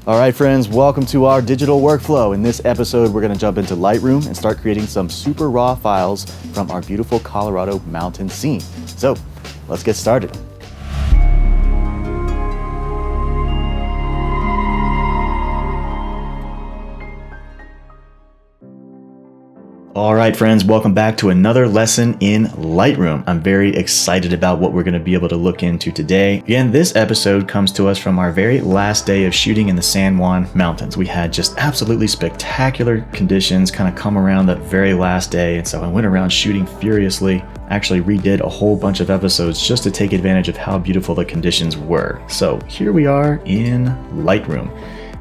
All right, friends, welcome to our digital workflow. In this episode, we're going to jump into Lightroom and start creating some super raw files from our beautiful Colorado mountain scene. So let's get started. All right, friends, welcome back to another lesson in Lightroom. I'm very excited about what we're going to be able to look into today. Again, this episode comes to us from our very last day of shooting in the San Juan Mountains. We had just absolutely spectacular conditions kind of come around that very last day. And so I went around shooting furiously, actually redid a whole bunch of episodes just to take advantage of how beautiful the conditions were. So here we are in Lightroom.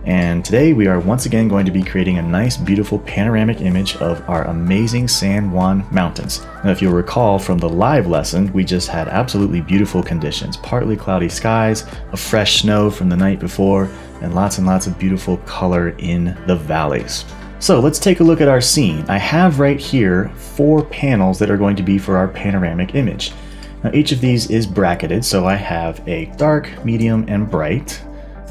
And today we are once again going to be creating a nice, beautiful panoramic image of our amazing San Juan Mountains. Now, if you'll recall from the live lesson, we just had absolutely beautiful conditions, partly cloudy skies, a fresh snow from the night before, and lots of beautiful color in the valleys. So let's take a look at our scene. I have right here 4 panels that are going to be for our panoramic image. Now, each of these is bracketed, so I have a dark, medium, and bright.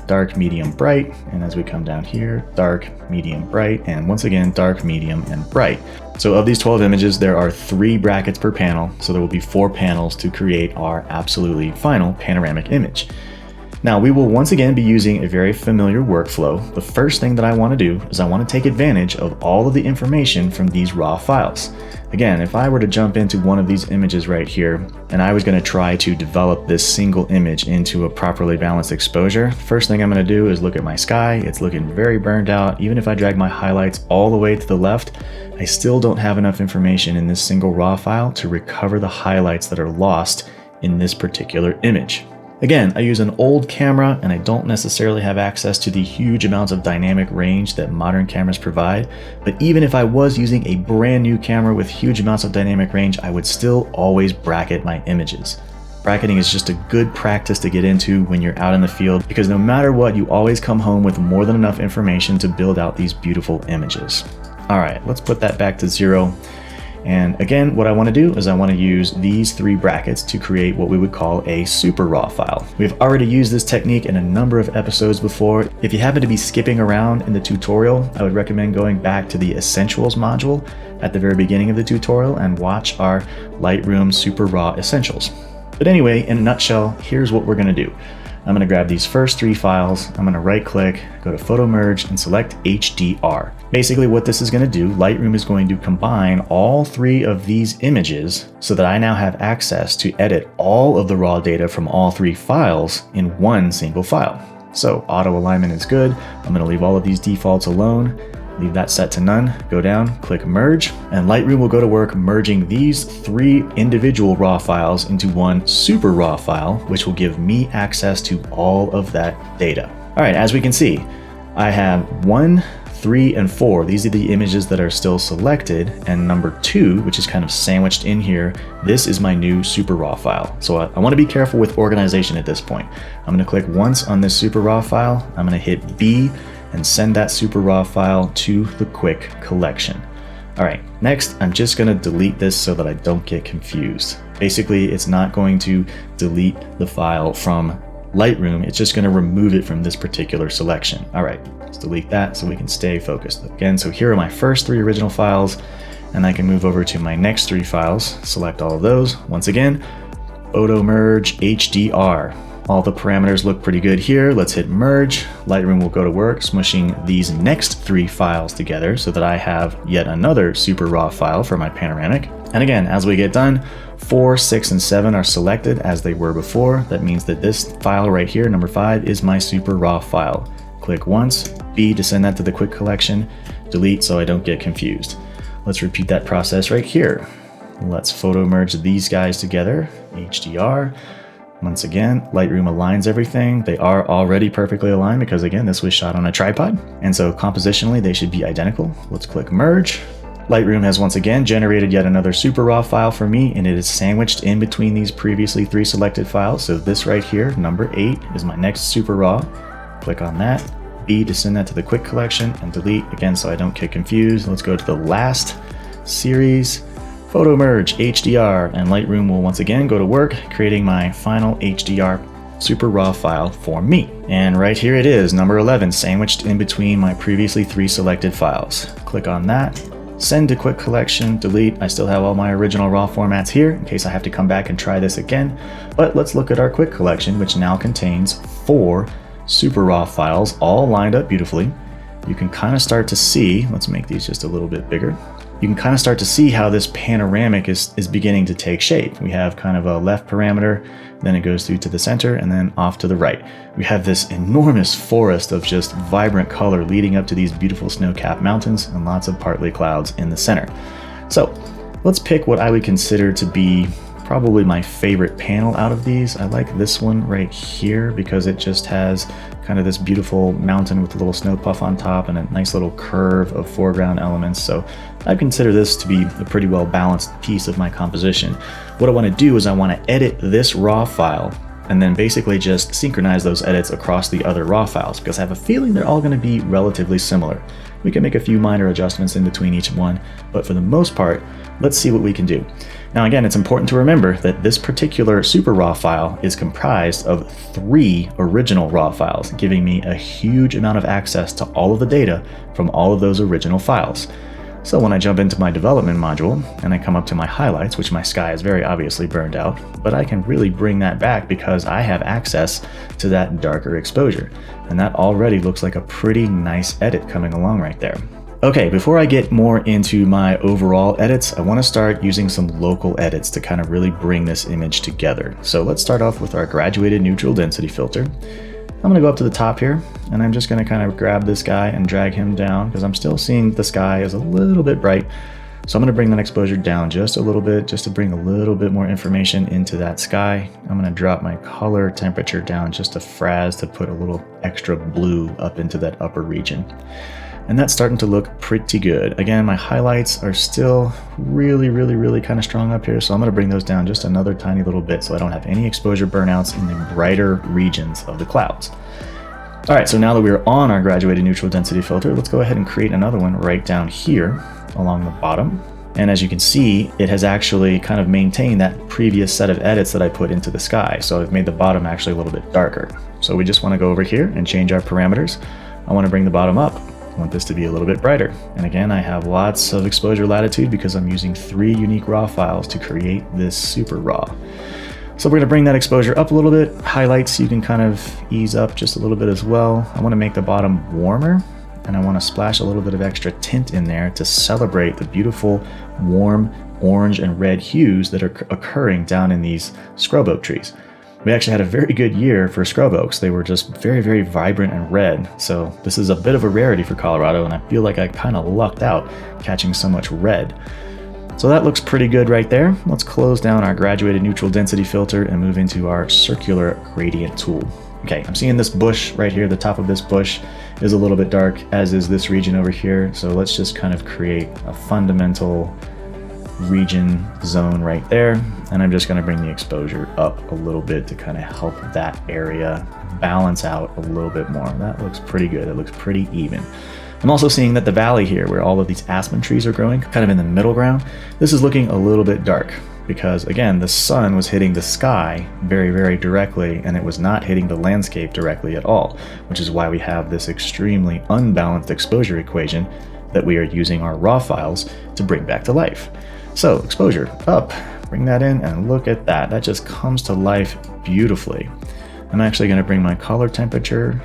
Dark, medium, bright, and as we come down here, dark, medium, bright, and once again, dark, medium, and bright. So of these 12 images, there are 3 brackets per panel, so there will be 4 panels to create our absolutely final panoramic image. Now, we will once again be using a very familiar workflow. The first thing that I want to do is I want to take advantage of all of the information from these raw files. Again, if I were to jump into one of these images right here, and I was going to try to develop this single image into a properly balanced exposure, first thing I'm going to do is look at my sky. It's looking very burned out. Even if I drag my highlights all the way to the left, I still don't have enough information in this single raw file to recover the highlights that are lost in this particular image. Again, I use an old camera and I don't necessarily have access to the huge amounts of dynamic range that modern cameras provide, but even if I was using a brand new camera with huge amounts of dynamic range, I would still always bracket my images. Bracketing is just a good practice to get into when you're out in the field because no matter what, you always come home with more than enough information to build out these beautiful images. All right, let's put that back to 0. And again, what I want to do is I want to use these 3 brackets to create what we would call a super raw file. We've already used this technique in a number of episodes before. If you happen to be skipping around in the tutorial, I would recommend going back to the Essentials module at the very beginning of the tutorial and watch our Lightroom Super Raw Essentials. But anyway, in a nutshell, here's what we're going to do. I'm going to grab these first 3 files, I'm going to right click, go to Photo Merge, and select HDR. Basically what this is going to do, Lightroom is going to combine all 3 of these images so that I now have access to edit all of the raw data from all 3 files in one single file. So auto alignment is good. I'm going to leave all of these defaults alone. Leave that set to none, go down, click merge, and Lightroom will go to work merging these 3 individual raw files into one super raw file, which will give me access to all of that data. All right, as we can see, I have 1, 3, and 4. These are the images that are still selected, and number 2, which is kind of sandwiched in here, this is my new super raw file. So I want to be careful with organization at this point. I'm going to click once on this super raw file, I'm going to hit B, and send that super raw file to the quick collection. All right, next I'm just gonna delete this so that I don't get confused. Basically, it's not going to delete the file from Lightroom, it's just gonna remove it from this particular selection. All right, let's delete that so we can stay focused. Again, so here are my first 3 original files, and I can move over to my next 3 files, select all of those. Once again, Photo Merge HDR. All the parameters look pretty good here. Let's hit merge. Lightroom will go to work smushing these next 3 files together so that I have yet another super raw file for my panoramic. And again, as we get done, 4, 6, and 7 are selected as they were before. That means that this file right here, number 5, is my super raw file. Click once, B to send that to the quick collection, delete so I don't get confused. Let's repeat that process right here. Let's photo merge these guys together, HDR. Once again, Lightroom aligns everything. They are already perfectly aligned because again, this was shot on a tripod. And so compositionally, they should be identical. Let's click merge. Lightroom has once again generated yet another super raw file for me, and it is sandwiched in between these previously 3 selected files. So this right here, number 8, is my next super raw. Click on that, B to send that to the quick collection, and delete again so I don't get confused. Let's go to the last series, Photo Merge HDR, and Lightroom will once again go to work creating my final HDR super raw file for me. And right here it is, number 11, sandwiched in between my previously 3 selected files. Click on that, send to quick collection, delete. I still have all my original raw formats here in case I have to come back and try this again. But let's look at our quick collection, which now contains 4 super raw files all lined up beautifully. You can kind of start to see, let's make these just a little bit bigger. You can kind of start to see how this panoramic is beginning to take shape. We have kind of a left parameter, then it goes through to the center and then off to the right. We have this enormous forest of just vibrant color leading up to these beautiful snow-capped mountains and lots of partly clouds in the center. So let's pick what I would consider to be probably my favorite panel out of these. I like this one right here because it just has kind of this beautiful mountain with a little snow puff on top and a nice little curve of foreground elements. So I consider this to be a pretty well balanced piece of my composition. What I want to do is I want to edit this raw file and then basically just synchronize those edits across the other raw files because I have a feeling they're all going to be relatively similar. We can make a few minor adjustments in between each one, but for the most part, let's see what we can do. Now again, it's important to remember that this particular super raw file is comprised of 3 original raw files, giving me a huge amount of access to all of the data from all of those original files. So when I jump into my development module and I come up to my highlights, which my sky is very obviously burned out, but I can really bring that back because I have access to that darker exposure. And that already looks like a pretty nice edit coming along right there. Okay, before I get more into my overall edits, I want to start using some local edits to kind of really bring this image together. So let's start off with our graduated neutral density filter. I'm going to go up to the top here and I'm just going to kind of grab this guy and drag him down because I'm still seeing the sky is a little bit bright. So I'm going to bring that exposure down just a little bit just to bring a little bit more information into that sky. I'm going to drop my color temperature down just a fraz to put a little extra blue up into that upper region. And that's starting to look pretty good. Again, my highlights are still really kind of strong up here. So I'm going to bring those down just another tiny little bit so I don't have any exposure burnouts in the brighter regions of the clouds. All right, so now that we're on our graduated neutral density filter, let's go ahead and create another one right down here along the bottom. And as you can see, it has actually kind of maintained that previous set of edits that I put into the sky. So I've made the bottom actually a little bit darker. So we just want to go over here and change our parameters. I want to bring the bottom up. I want this to be a little bit brighter. And again, I have lots of exposure latitude because I'm using 3 unique raw files to create this super raw. So we're going to bring that exposure up a little bit. Highlights, you can kind of ease up just a little bit as well. I want to make the bottom warmer and I want to splash a little bit of extra tint in there to celebrate the beautiful warm orange and red hues that are occurring down in these scrub oak trees. We actually had a very good year for scrub oaks. They were just very vibrant and red. So this is a bit of a rarity for Colorado, and I feel like I kind of lucked out catching so much red. So that looks pretty good right there. Let's close down our graduated neutral density filter and move into our circular gradient tool. Okay, I'm seeing this bush right here. The top of this bush is a little bit dark, as is this region over here. So let's just kind of create a fundamental region zone right there, and I'm just going to bring the exposure up a little bit to kind of help that area balance out a little bit more. That looks pretty good. It looks pretty even. I'm also seeing that the valley here, where all of these aspen trees are growing, kind of in the middle ground, this is looking a little bit dark because, again, the sun was hitting the sky very directly, and it was not hitting the landscape directly at all, which is why we have this extremely unbalanced exposure equation that we are using our raw files to bring back to life. So exposure up, bring that in, and look at that. That just comes to life beautifully. I'm actually going to bring my color temperature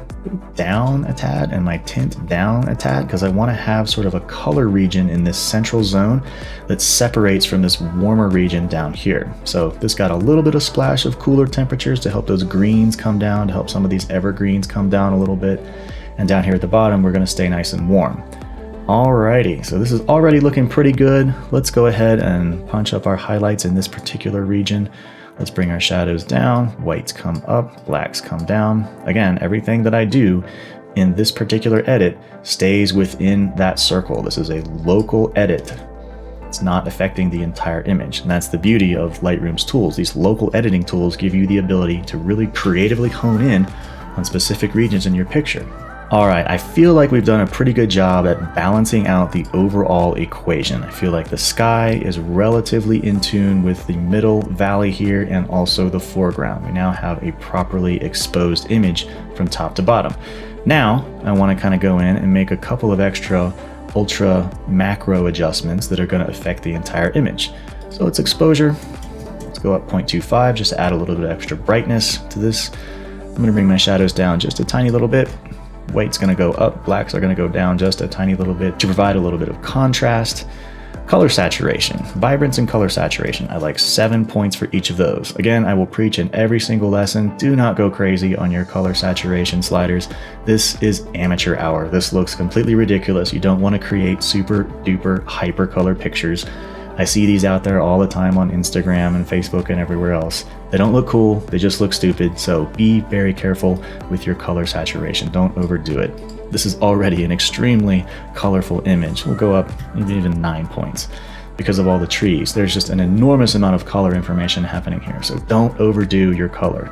down a tad and my tint down a tad because I want to have sort of a color region in this central zone that separates from this warmer region down here. So this got a little bit of splash of cooler temperatures to help those greens come down, to help some of these evergreens come down a little bit. And down here at the bottom, we're going to stay nice and warm. Alrighty, so this is already looking pretty good. Let's go ahead and punch up our highlights in this particular region. Let's bring our shadows down, whites come up, blacks come down. Again, everything that I do in this particular edit stays within that circle. This is a local edit. It's not affecting the entire image. And that's the beauty of Lightroom's tools. These local editing tools give you the ability to really creatively hone in on specific regions in your picture. All right, I feel like we've done a pretty good job at balancing out the overall equation. I feel like the sky is relatively in tune with the middle valley here and also the foreground. We now have a properly exposed image from top to bottom. Now, I want to kind of go in and make a couple of extra ultra macro adjustments that are going to affect the entire image. So let's exposure. Let's go up 0.25 just to add a little bit of extra brightness to this. I'm going to bring my shadows down just a tiny little bit. White's going to go up, blacks are going to go down just a tiny little bit to provide a little bit of contrast. Color saturation, vibrance and color saturation. I like 7 points for each of those. Again, I will preach in every single lesson, do not go crazy on your color saturation sliders. This is amateur hour. This looks completely ridiculous. You don't want to create super duper hyper color pictures. I see these out there all the time on Instagram and Facebook and everywhere else. They don't look cool, they just look stupid, so be very careful with your color saturation. Don't overdo it. This is already an extremely colorful image. We'll go up even 9 points because of all the trees. There's just an enormous amount of color information happening here, so don't overdo your color.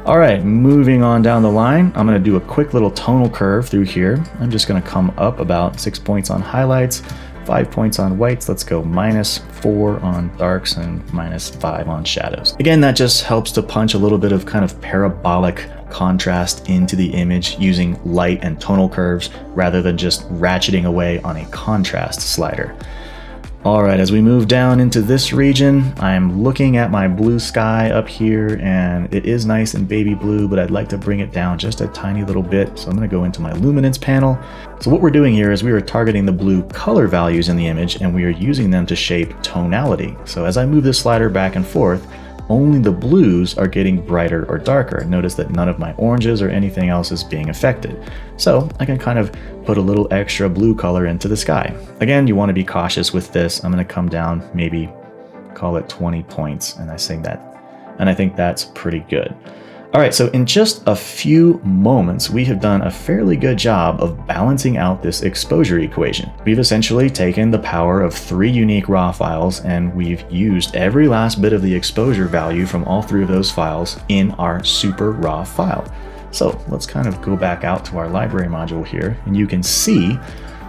All right, moving on down the line, I'm going to do a quick little tonal curve through here. I'm just going to come up about 6 points on highlights, 5 points on whites. Let's go -4 on darks and -5 on shadows. Again, that just helps to punch a little bit of kind of parabolic contrast into the image using light and tonal curves rather than just ratcheting away on a contrast slider. All right, as we move down into this region, I'm looking at my blue sky up here and it is nice and baby blue, but I'd like to bring it down just a tiny little bit. So I'm going to go into my luminance panel. So what we're doing here is we are targeting the blue color values in the image and we are using them to shape tonality. So as I move this slider back and forth, only the blues are getting brighter or darker. Notice that none of my oranges or anything else is being affected. So I can kind of put a little extra blue color into the sky. Again, you want to be cautious with this. I'm going to come down, maybe call it 20 points, and I think that's pretty good. All right, so in just a few moments, we have done a fairly good job of balancing out this exposure equation. We've essentially taken the power of 3 unique raw files and we've used every last bit of the exposure value from all 3 of those files in our super raw file. So let's kind of go back out to our library module here, and you can see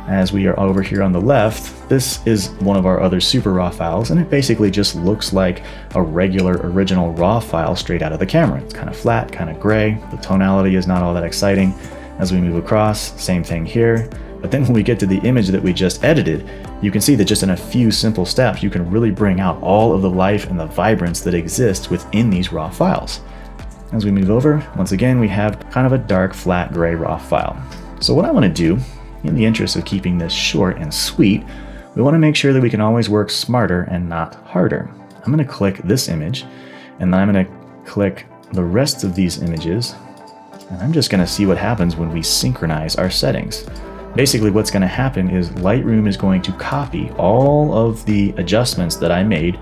as we are over here on the left, this is one of our other super raw files, and it basically just looks like a regular original raw file straight out of the camera. It's kind of flat, kind of gray. The tonality is not all that exciting. As we move across, same thing here. But then when we get to the image that we just edited, you can see that just in a few simple steps, you can really bring out all of the life and the vibrance that exists within these raw files. As we move over, once again, we have kind of a dark, flat, gray raw file. So what I want to do, in the interest of keeping this short and sweet, we want to make sure that we can always work smarter and not harder. I'm going to click this image, and then I'm going to click the rest of these images, and I'm just going to see what happens when we synchronize our settings. Basically, what's going to happen is Lightroom is going to copy all of the adjustments that I made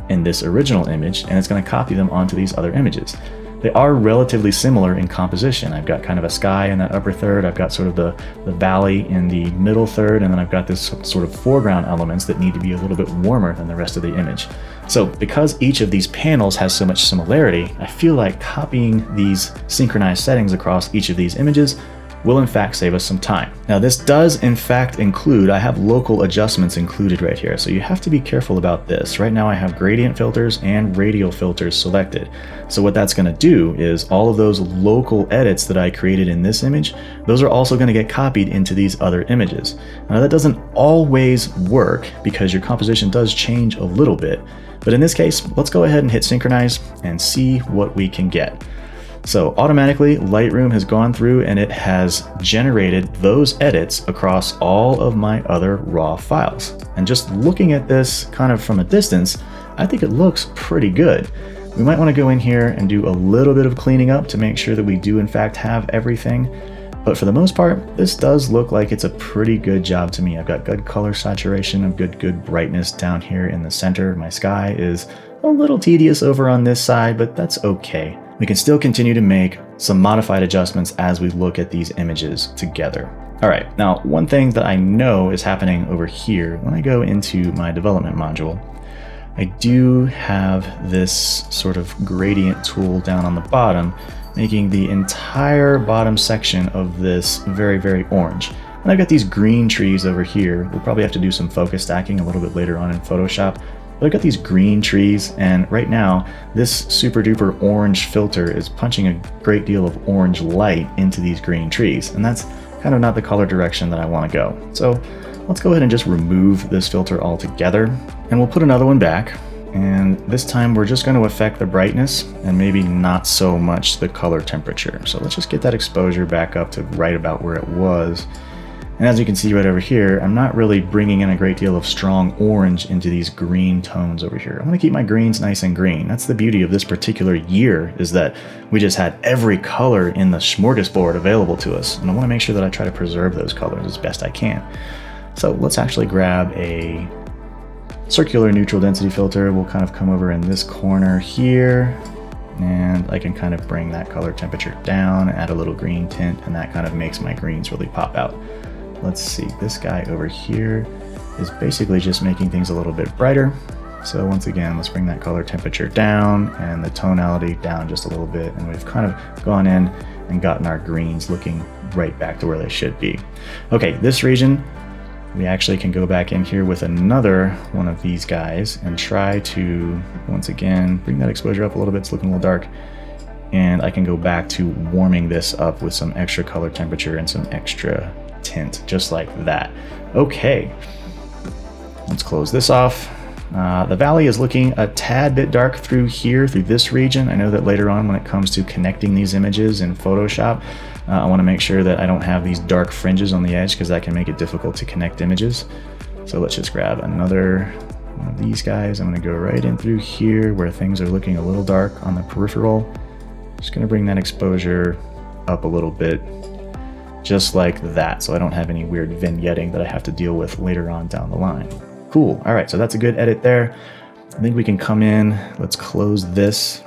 in this original image, and it's going to copy them onto these other images. They are relatively similar in composition. I've got kind of a sky in that upper third, I've got sort of the valley in the middle third, and then I've got this sort of foreground elements that need to be a little bit warmer than the rest of the image. So because each of these panels has so much similarity, I feel like copying these synchronized settings across each of these images will in fact save us some time. Now this does in fact include, I have local adjustments included right here, so you have to be careful about this. Right now I have gradient filters and radial filters selected. So what that's gonna do is all of those local edits that I created in this image, those are also gonna get copied into these other images. Now that doesn't always work because your composition does change a little bit, but in this case, let's go ahead and hit synchronize and see what we can get. So automatically Lightroom has gone through and it has generated those edits across all of my other raw files. And just looking at this kind of from a distance, I think it looks pretty good. We might want to go in here and do a little bit of cleaning up to make sure that we do in fact have everything. But for the most part, this does look like it's a pretty good job to me. I've got good color saturation, I've got good brightness down here in the center. My sky is a little tedious over on this side, but that's okay. We can still continue to make some modified adjustments as we look at these images together. All right, now one thing that I know is happening over here, when I go into my development module, I do have this sort of gradient tool down on the bottom, making the entire bottom section of this very, very orange. And I've got these green trees over here. We'll probably have to do some focus stacking a little bit later on in Photoshop. But I've got these green trees, and right now, this super duper orange filter is punching a great deal of orange light into these green trees. And that's kind of not the color direction that I want to go. So let's go ahead and just remove this filter altogether. And we'll put another one back. And this time we're just going to affect the brightness and maybe not so much the color temperature. So let's just get that exposure back up to right about where it was. And as you can see right over here, I'm not really bringing in a great deal of strong orange into these green tones over here. I want to keep my greens nice and green. That's the beauty of this particular year, is that we just had every color in the smorgasbord available to us. And I want to make sure that I try to preserve those colors as best I can. So let's actually grab a circular neutral density filter. We'll kind of come over in this corner here, and I can kind of bring that color temperature down, add a little green tint, and that kind of makes my greens really pop out. Let's see, this guy over here is basically just making things a little bit brighter. So once again, let's bring that color temperature down and the tonality down just a little bit. And we've kind of gone in and gotten our greens looking right back to where they should be. Okay, this region, we actually can go back in here with another one of these guys and try to, once again, bring that exposure up a little bit. It's looking a little dark. And I can go back to warming this up with some extra color temperature and some extra tint, just like that. Okay, let's close this off. The valley is looking a tad bit dark through here, through this region. I know that later on when it comes to connecting these images in Photoshop, I want to make sure that I don't have these dark fringes on the edge, because that can make it difficult to connect images. So let's just grab another one of these guys. I'm going to go right in through here where things are looking a little dark on the peripheral. Just going to bring that exposure up a little bit, just like that, so I don't have any weird vignetting that I have to deal with later on down the line. Cool. All right, so that's a good edit there. I think we can come in, let's close this,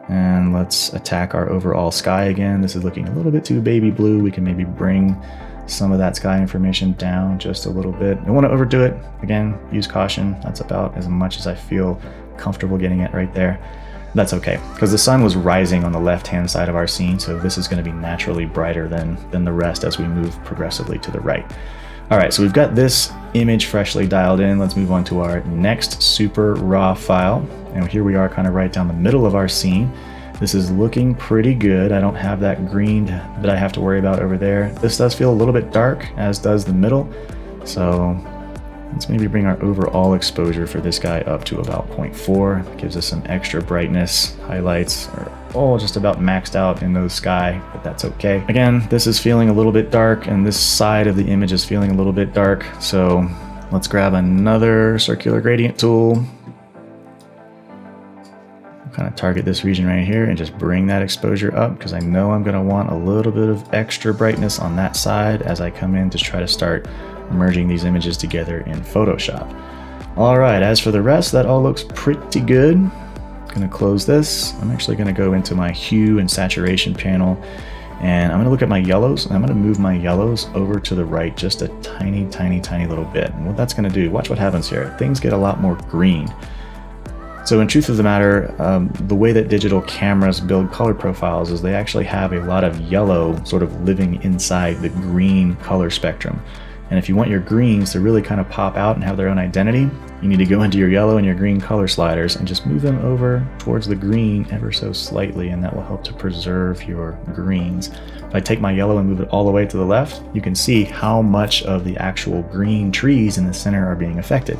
and let's attack our overall sky again. This is looking a little bit too baby blue. We can maybe bring some of that sky information down just a little bit. Don't want to overdo it. Again, use caution. That's about as much as I feel comfortable getting it right there. That's okay, because the sun was rising on the left-hand side of our scene, so this is going to be naturally brighter than the rest as we move progressively to the right. All right, so we've got this image freshly dialed in. Let's move on to our next super raw file. And here we are kind of right down the middle of our scene. This is looking pretty good. I don't have that green that I have to worry about over there. This does feel a little bit dark, as does the middle. So let's maybe bring our overall exposure for this guy up to about 0.4. It gives us some extra brightness. Highlights are all just about maxed out in those sky, but that's okay. Again, this is feeling a little bit dark, and this side of the image is feeling a little bit dark. So let's grab another circular gradient tool. Kind of target this region right here and just bring that exposure up, because I know I'm going to want a little bit of extra brightness on that side as I come in to try to start merging these images together in Photoshop. All right, as for the rest, that all looks pretty good. Going to close this. I'm actually going to go into my hue and saturation panel, and I'm going to look at my yellows, and I'm going to move my yellows over to the right just a tiny little bit. And what that's going to do, watch what happens here. Things get a lot more green. So in truth of the matter, the way that digital cameras build color profiles is they actually have a lot of yellow sort of living inside the green color spectrum. And if you want your greens to really kind of pop out and have their own identity, you need to go into your yellow and your green color sliders and just move them over towards the green ever so slightly, and that will help to preserve your greens. If I take my yellow and move it all the way to the left, you can see how much of the actual green trees in the center are being affected,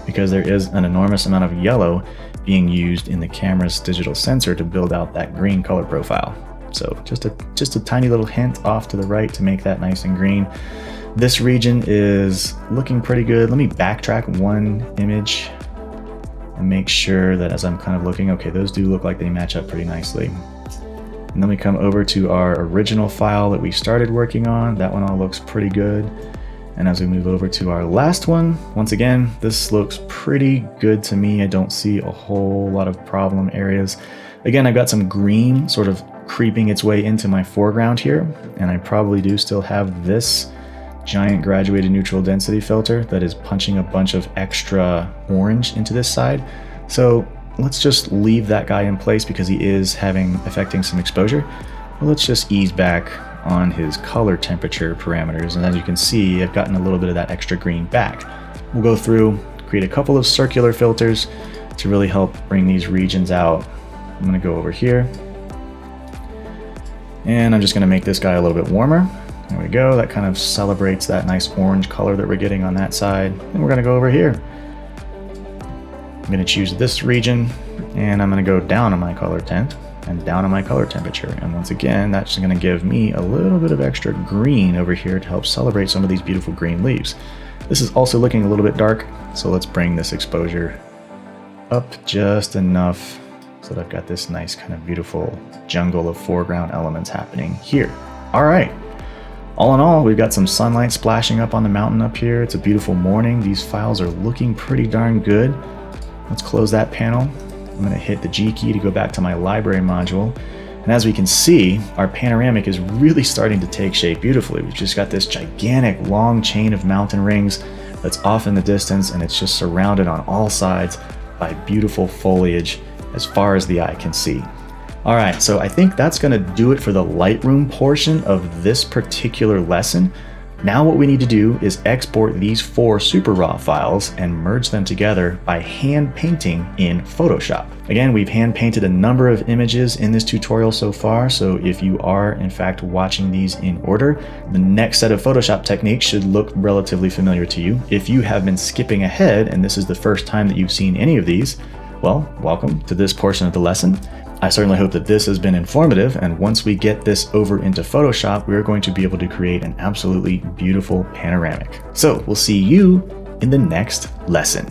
because there is an enormous amount of yellow being used in the camera's digital sensor to build out that green color profile. So just a tiny little hint off to the right to make that nice and green. This region is looking pretty good. Let me backtrack one image and make sure that as I'm kind of looking, okay, those do look like they match up pretty nicely. And then we come over to our original file that we started working on. That one all looks pretty good. And as we move over to our last one, once again, this looks pretty good to me. I don't see a whole lot of problem areas. Again, I've got some green sort of creeping its way into my foreground here, and I probably do still have this giant graduated neutral density filter that is punching a bunch of extra orange into this side. So let's just leave that guy in place because he is affecting some exposure. But let's just ease back on his color temperature parameters. And as you can see, I've gotten a little bit of that extra green back. We'll go through, create a couple of circular filters to really help bring these regions out. I'm gonna go over here and I'm just gonna make this guy a little bit warmer. There we go, that kind of celebrates that nice orange color that we're getting on that side. And we're gonna go over here. I'm gonna choose this region and I'm gonna go down on my color tint and down on my color temperature. And once again, that's gonna give me a little bit of extra green over here to help celebrate some of these beautiful green leaves. This is also looking a little bit dark, so let's bring this exposure up just enough so that I've got this nice kind of beautiful jungle of foreground elements happening here. All right. All in all, we've got some sunlight splashing up on the mountain up here. It's a beautiful morning. These files are looking pretty darn good. Let's close that panel. I'm going to hit the G key to go back to my library module. And as we can see, our panoramic is really starting to take shape beautifully. We've just got this gigantic long chain of mountain rings that's off in the distance, and it's just surrounded on all sides by beautiful foliage as far as the eye can see. All right, so I think that's gonna do it for the Lightroom portion of this particular lesson. Now what we need to do is export these 4 super raw files and merge them together by hand painting in Photoshop. Again, we've hand painted a number of images in this tutorial so far, so if you are in fact watching these in order, the next set of Photoshop techniques should look relatively familiar to you. If you have been skipping ahead and this is the first time that you've seen any of these, well, welcome to this portion of the lesson. I certainly hope that this has been informative, and once we get this over into Photoshop, we're going to be able to create an absolutely beautiful panoramic. So we'll see you in the next lesson.